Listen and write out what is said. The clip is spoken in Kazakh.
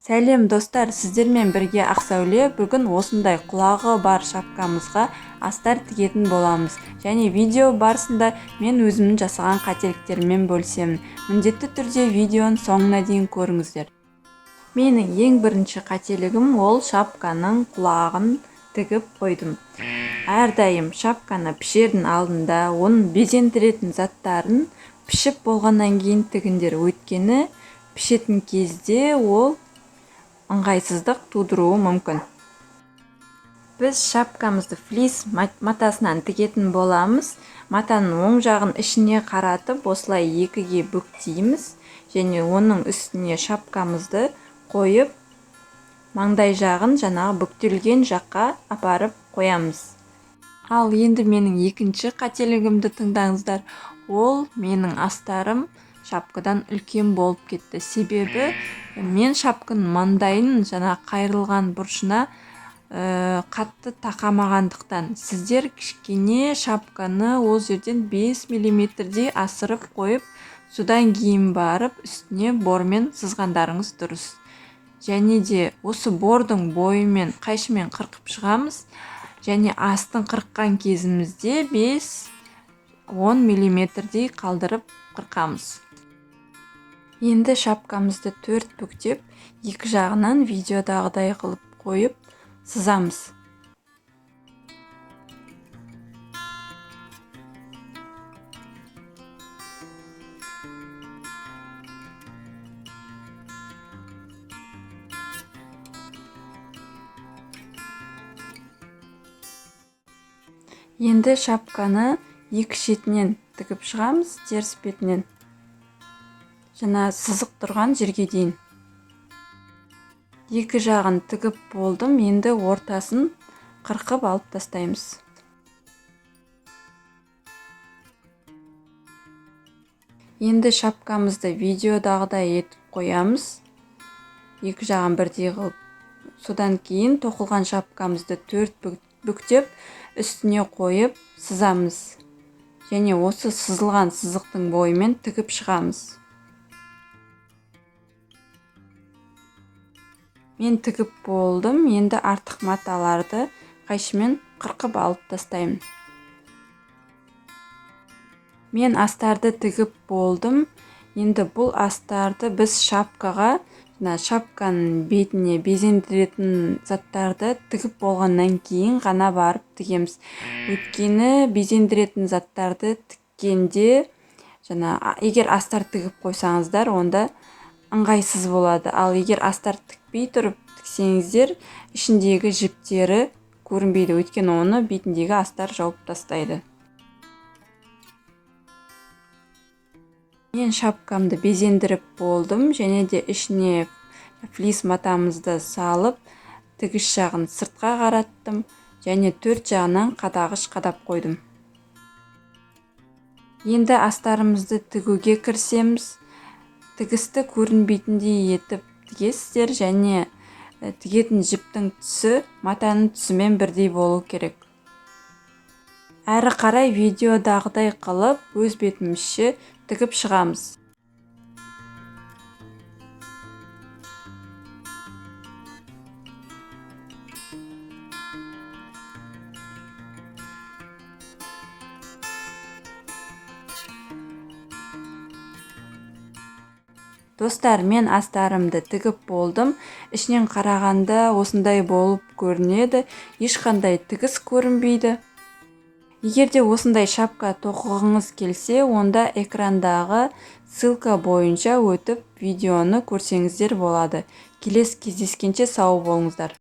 Сәлем достар, сіздермен бірге Ақсәуле. Бүгін осындай құлағы бар шапкамызға астар тігетін боламыз. Және видео барысында мен өзімнің жасаған қателіктеріммен бөлісемін. Міндетті түрде видеоның соңына дейін көріңіздер. Менің ең бірінші қателігім ол шапканың құлағын тігіп қойдым. Әрдайым шапканы пішердің алдында оның безендіретін заттарын пішіп болғаннан кейін тігіңдер. Өйткені пішетін кезде ол ыңғайсыздық тудыруы мүмкін. Біз шапкамызды флис матасынан тігетін боламыз. Матаның оң жағын ішіне қаратып, осылай екіге бүктейміз және оның үстіне шапкамызды қойып, маңдай жағын жаңағы бүктелген жаққа апарып қоямыз. Ал енді менің екінші қателігімді тыңдаңыздар. Ол менің астарым шапкадан үлкен болып кетті. Себебі мен шапканың маңдайын жаңа қайрылған бұрышына қатты тақамағандықтан. Сіздер кішкене шапканы ол жерден 5 мм-дей асырып қойып, содан кейін барып үстіне бормен сызғандарыңыз дұрыс. Және де осы бордың бойымен қайшымен қырқып шығамыз. Және астын қырыққан кезімізде 5-10 мм-дей қалдырып қырқамыз. Енді шапкамызды 4 бүктеп, екі жағынан видеодағыдай қылып қойып сызамыз. Енді шапканы екі шетінен тігіп шығамыз, теріс бетінен. Жаңа сызық тұрған жерге дейін. Екі жағын тігіп болдым, енді ортасын қырқып алып тастаймыз. Енді шапкамызды видеодағыдай етіп қоямыз. Екі жағын бірдей қылып. Содан кейін тоқылған шапкамызды 4 бүктеп, үстіне қойып сызамыз. Және осы сызылған сызықтың бойымен тігіп шығамыз. Мен тігіп болдым, енді артық маталарды қайшымен қырқып алып тастаймын. Мен астарды тігіп болдым. Енді бұл астарды біз шапкаға, шапканың бетіне безендіретін заттарды тігіп болғаннан кейін ғана барып тігеміз. Өйткені безендіретін заттарды тіккенде, егер астар тігіп қойсаңыздар, онда ыңғайсыз болады. Ал егер астар тікпей тұрып тіксеңіздер, ішіндегі жіптері көрінбейді. Өйткені оны бетіндегі астар жауып тастайды. Мен шапкамды безендіріп болдым, және де ішіне флис матамызды салып, тігіш жағын сыртқа қараттым, және 4 жағынан қадағыш қадап қойдым. Енді астарымызды тігуге кірісеміз. Тігісті көрінбейтіндей етіп тігесіздер, және тігетін жіптің түсі матаның түсімен бірдей болу керек. Әрі қарай видеодағыдай қылып, өз бетімізше тігіп шығамыз. Достар, мен астарымды тігіп болдым. Ішінен қарағанда осындай болып көрінеді. Ешқандай тігіс көрінбейді. Егер де осындай шапка тоқығыңыз келсе, онда экрандағы ссылка бойынша өтіп видеоны көрсеңіздер болады. Келесі кездескенше сау болыңыздар.